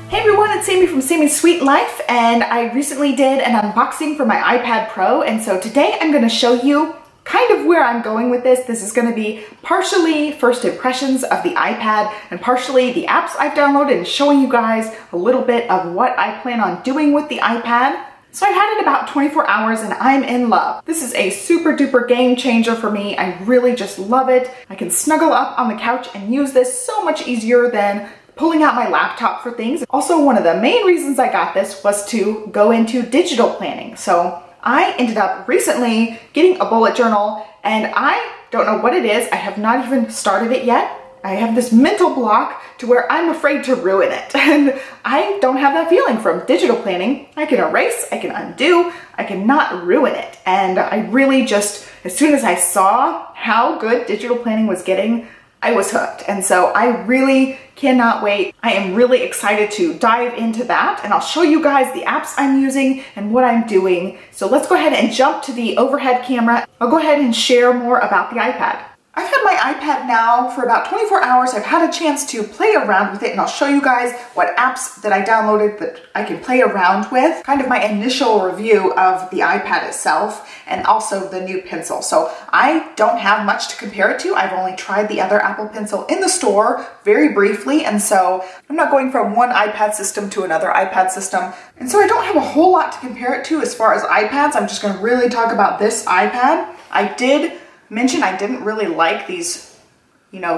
Hey everyone, it's Sami from Sami's Sweet Life, and I recently did an unboxing for my iPad Pro, and so today I'm going to show you kind of where I'm going with this. This is going to be partially first impressions of the iPad and partially the apps I've downloaded and showing you guys a little bit of what I plan on doing with the iPad. So I've had it about 24 hours and I'm in love. This is a super duper game changer for me. I really just love it. I can snuggle up on the couch and use this so much easier than pulling out my laptop for things. Also, one of the main reasons I got this was to go into digital planning. So I ended up recently getting a bullet journal and I don't know what it is. I have not even started it yet. I have this mental block to where I'm afraid to ruin it. And I don't have that feeling from digital planning. I can erase, I can undo, I cannot ruin it. And I really just, as soon as I saw how good digital planning was getting, I was hooked. And so I really cannot wait. I am really excited to dive into that, and I'll show you guys the apps I'm using and what I'm doing. So let's go ahead and jump to the overhead camera. I'll go ahead and share more about the iPad. I've had my iPad now for about 24 hours. I've had a chance to play around with it, and I'll show you guys what apps that I downloaded that I can play around with. Kind of my initial review of the iPad itself and also the new pencil. So I don't have much to compare it to. I've only tried the other Apple Pencil in the store very briefly, and so I'm not going from one iPad system to another iPad system. And so I don't have a whole lot to compare it to as far as iPads. I'm just gonna really talk about this iPad. I did mention I didn't really like these,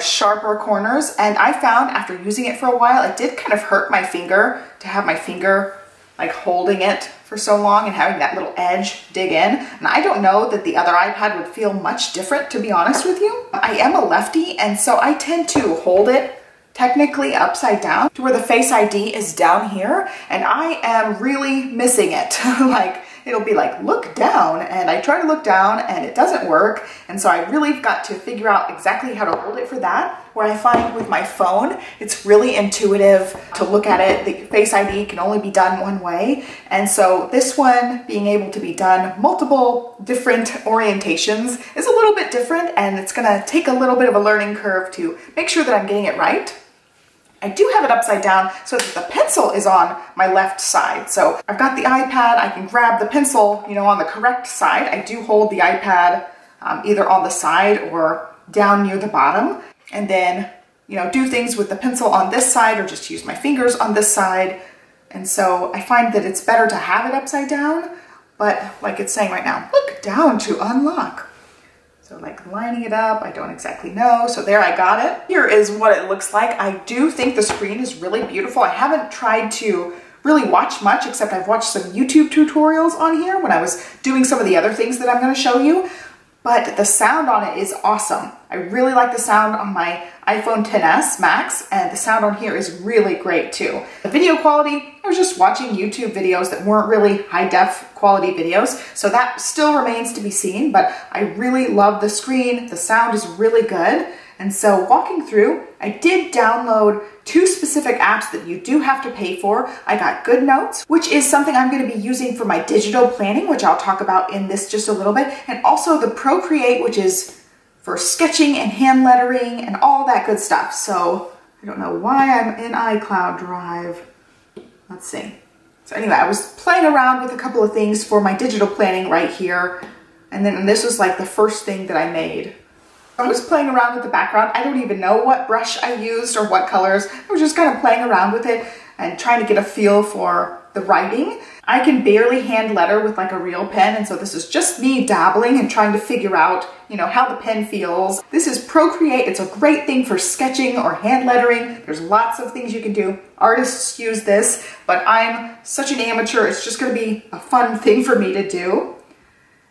sharper corners, and I found after using it for a while, it did kind of hurt my finger to have my finger like holding it for so long and having that little edge dig in. And I don't know that the other iPad would feel much different, to be honest with you. I am a lefty, and so I tend to hold it technically upside down to where the Face ID is down here, and I am really missing it. Like, it'll be like, look down, and I try to look down and it doesn't work. And so I really got to figure out exactly how to hold it for that. Where I find with my phone, it's really intuitive to look at it. The Face ID can only be done one way. And so this one being able to be done multiple different orientations is a little bit different, and it's gonna take a little bit of a learning curve to make sure that I'm getting it right. I do have it upside down so that the pencil is on my left side. So I've got the iPad, I can grab the pencil, on the correct side. I do hold the iPad either on the side or down near the bottom, and then, do things with the pencil on this side or just use my fingers on this side. And so I find that it's better to have it upside down, but like it's saying right now, look down to unlock. So like lining it up, I don't exactly know. So there, I got it. Here is what it looks like. I do think the screen is really beautiful. I haven't tried to really watch much, except I've watched some YouTube tutorials on here when I was doing some of the other things that I'm going to show you. But the sound on it is awesome. I really like the sound on my iPhone XS Max, and the sound on here is really great too. The video quality, I was just watching YouTube videos that weren't really high def quality videos, so that still remains to be seen, but I really love the screen. The sound is really good. And so walking through, I did download 2 specific apps that you do have to pay for. I got GoodNotes, which is something I'm going to be using for my digital planning, which I'll talk about in this just a little bit, and also the Procreate, which is for sketching and hand lettering and all that good stuff. So I don't know why I'm in iCloud Drive. Let's see. So anyway, I was playing around with a couple of things for my digital planning right here, and then this was like the first thing that I made. I was playing around with the background. I don't even know what brush I used or what colors. I was just kind of playing around with it and trying to get a feel for the writing. I can barely hand letter with like a real pen, and so this is just me dabbling and trying to figure out, how the pen feels. This is Procreate. It's a great thing for sketching or hand lettering. There's lots of things you can do. Artists use this, but I'm such an amateur. It's just going to be a fun thing for me to do.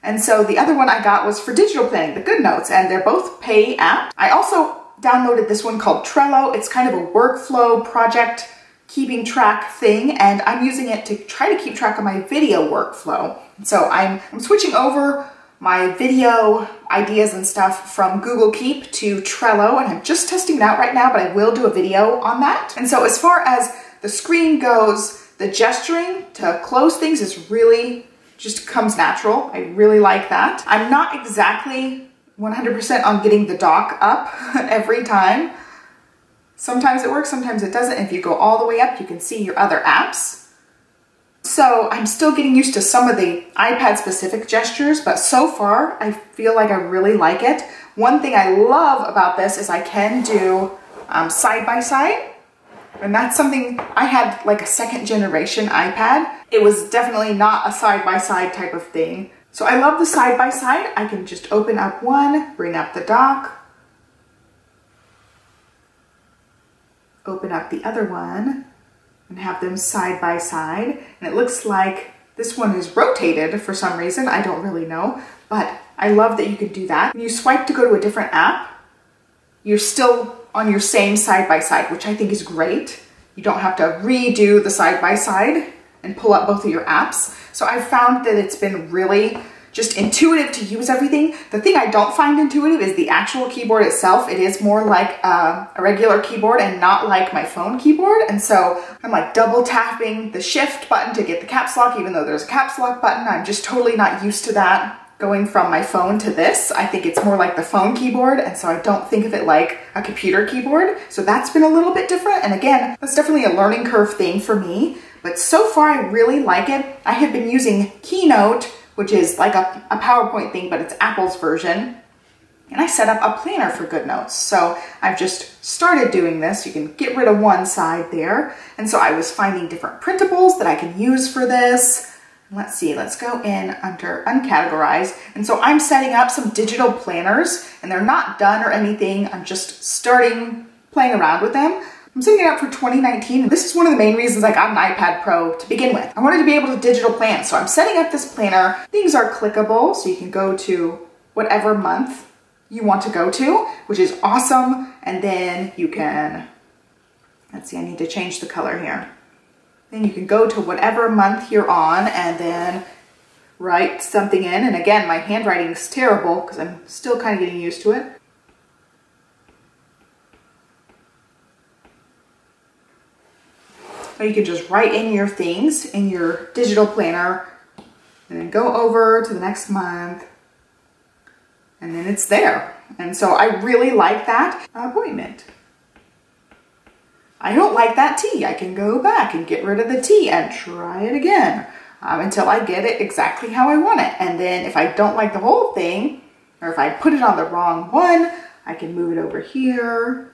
And so the other one I got was for digital planning, the GoodNotes, and they're both pay apps. I also downloaded this one called Trello. It's kind of a workflow project keeping track thing, and I'm using it to try to keep track of my video workflow. So I'm switching over my video ideas and stuff from Google Keep to Trello, and I'm just testing it out right now, but I will do a video on that. And so as far as the screen goes, the gesturing to close things is really just comes natural. I really like that. I'm not exactly 100% on getting the dock up every time. Sometimes it works, sometimes it doesn't. If you go all the way up, you can see your other apps. So I'm still getting used to some of the iPad specific gestures, but so far I feel like I really like it. One thing I love about this is I can do side by side. And that's something, I had like a second generation iPad. It was definitely not a side by side type of thing. So I love the side by side. I can just open up one, bring up the dock, open up the other one, and have them side by side. And it looks like this one is rotated for some reason. I don't really know, but I love that you can do that. When you swipe to go to a different app, you're still on your same side by side, which I think is great. You don't have to redo the side by side and pull up both of your apps. So I've found that it's been really just intuitive to use everything. The thing I don't find intuitive is the actual keyboard itself. It is more like a regular keyboard and not like my phone keyboard. And so I'm like double tapping the shift button to get the caps lock, even though there's a caps lock button. I'm just totally not used to that. Going from my phone to this, I think it's more like the phone keyboard, and so I don't think of it like a computer keyboard. So that's been a little bit different, and again, that's definitely a learning curve thing for me, but so far I really like it. I have been using Keynote, which is like a PowerPoint thing, but it's Apple's version, and I set up a planner for GoodNotes. So I've just started doing this. You can get rid of one side there, and so I was finding different printables that I can use for this. Let's see, let's go in under uncategorized. And so I'm setting up some digital planners, and they're not done or anything. I'm just starting playing around with them. I'm setting it up for 2019. And this is one of the main reasons I got an iPad Pro to begin with. I wanted to be able to digital plan. So I'm setting up this planner. Things are clickable, so you can go to whatever month you want to go to, which is awesome. And then you can, let's see, I need to change the color here. Then you can go to whatever month you're on and then write something in. And again, my handwriting is terrible because I'm still kind of getting used to it. But you can just write in your things in your digital planner and then go over to the next month and then it's there. And so I really like that. Appointment. I don't like that T. I can go back and get rid of the T and try it again until I get it exactly how I want it. And then if I don't like the whole thing, or if I put it on the wrong one, I can move it over here.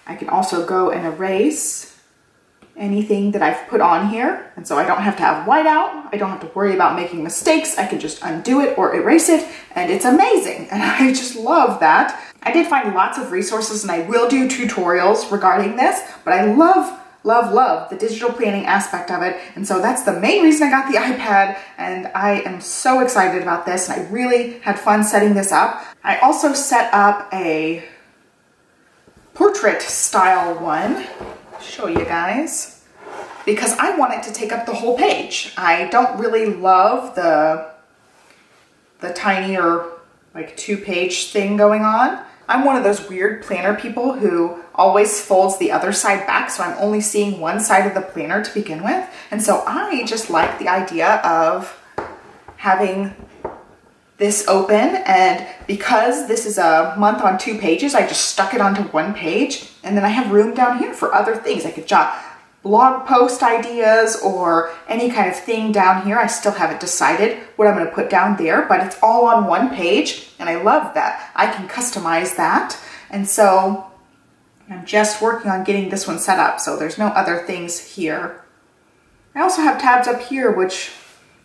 I can also go and erase anything that I've put on here. And so I don't have to have whiteout. I don't have to worry about making mistakes. I can just undo it or erase it, and it's amazing. And I just love that. I did find lots of resources, and I will do tutorials regarding this, but I love, love, love the digital planning aspect of it. And so that's the main reason I got the iPad, and I am so excited about this, and I really had fun setting this up. I also set up a portrait style one, show you guys, because I want it to take up the whole page. I don't really love the tinier like 2-page thing going on. I'm one of those weird planner people who always folds the other side back, so I'm only seeing one side of the planner to begin with. And so I just like the idea of having this open, and because this is a month on 2 pages, I just stuck it onto 1 page, and then I have room down here for other things. I could jot blog post ideas or any kind of thing down here. I still haven't decided what I'm going to put down there, but it's all on 1 page, and I love that. I can customize that, and so I'm just working on getting this one set up, so there's no other things here. I also have tabs up here, which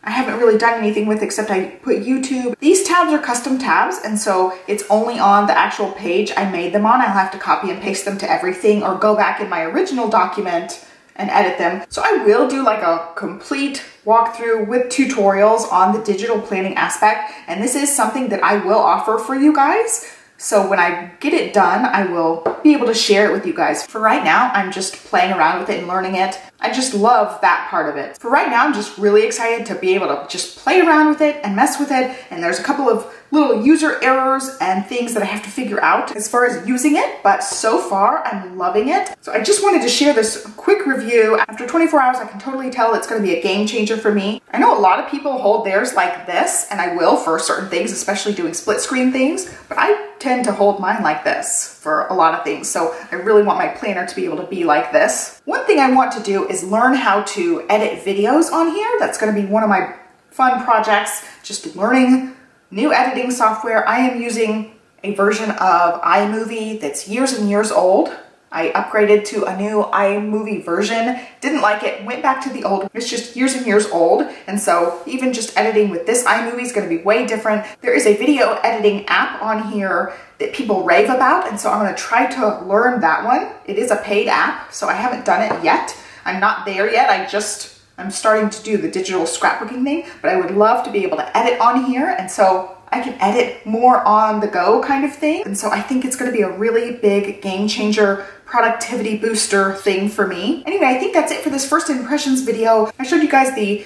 I haven't really done anything with except I put YouTube. These tabs are custom tabs, and so it's only on the actual page I made them on. I'll have to copy and paste them to everything or go back in my original document and edit them. So I will do like a complete walkthrough with tutorials on the digital planning aspect, and this is something that I will offer for you guys. So when I get it done, I will be able to share it with you guys. For right now, I'm just playing around with it and learning it. I just love that part of it. For right now, I'm just really excited to be able to just play around with it and mess with it. And there's a couple of little user errors and things that I have to figure out as far as using it, but so far I'm loving it. So I just wanted to share this quick review. After 24 hours, I can totally tell it's going to be a game changer for me. I know a lot of people hold theirs like this, and I will for certain things, especially doing split screen things, but I tend to hold mine like this for a lot of things, so I really want my planner to be able to be like this. One thing I want to do is learn how to edit videos on here. That's going to be one of my fun projects, just learning new editing software. I am using a version of iMovie that's years and years old. I upgraded to a new iMovie version, didn't like it, went back to the old. It's just years and years old, and so even just editing with this iMovie is going to be way different. There is a video editing app on here that people rave about, and so I'm going to try to learn that one. It is a paid app, so I haven't done it yet. I'm not there yet. I'm starting to do the digital scrapbooking thing, but I would love to be able to edit on here, and so I can edit more on the go kind of thing. And so I think it's going to be a really big game changer, productivity booster thing for me. Anyway, I think that's it for this first impressions video. I showed you guys the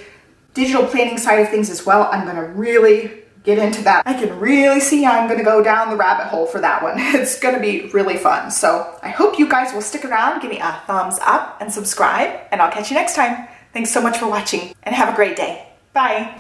digital planning side of things as well. I'm going to really get into that. I can really see I'm going to go down the rabbit hole for that one. It's going to be really fun. So I hope you guys will stick around, give me a thumbs up and subscribe, and I'll catch you next time. Thanks so much for watching and have a great day. Bye.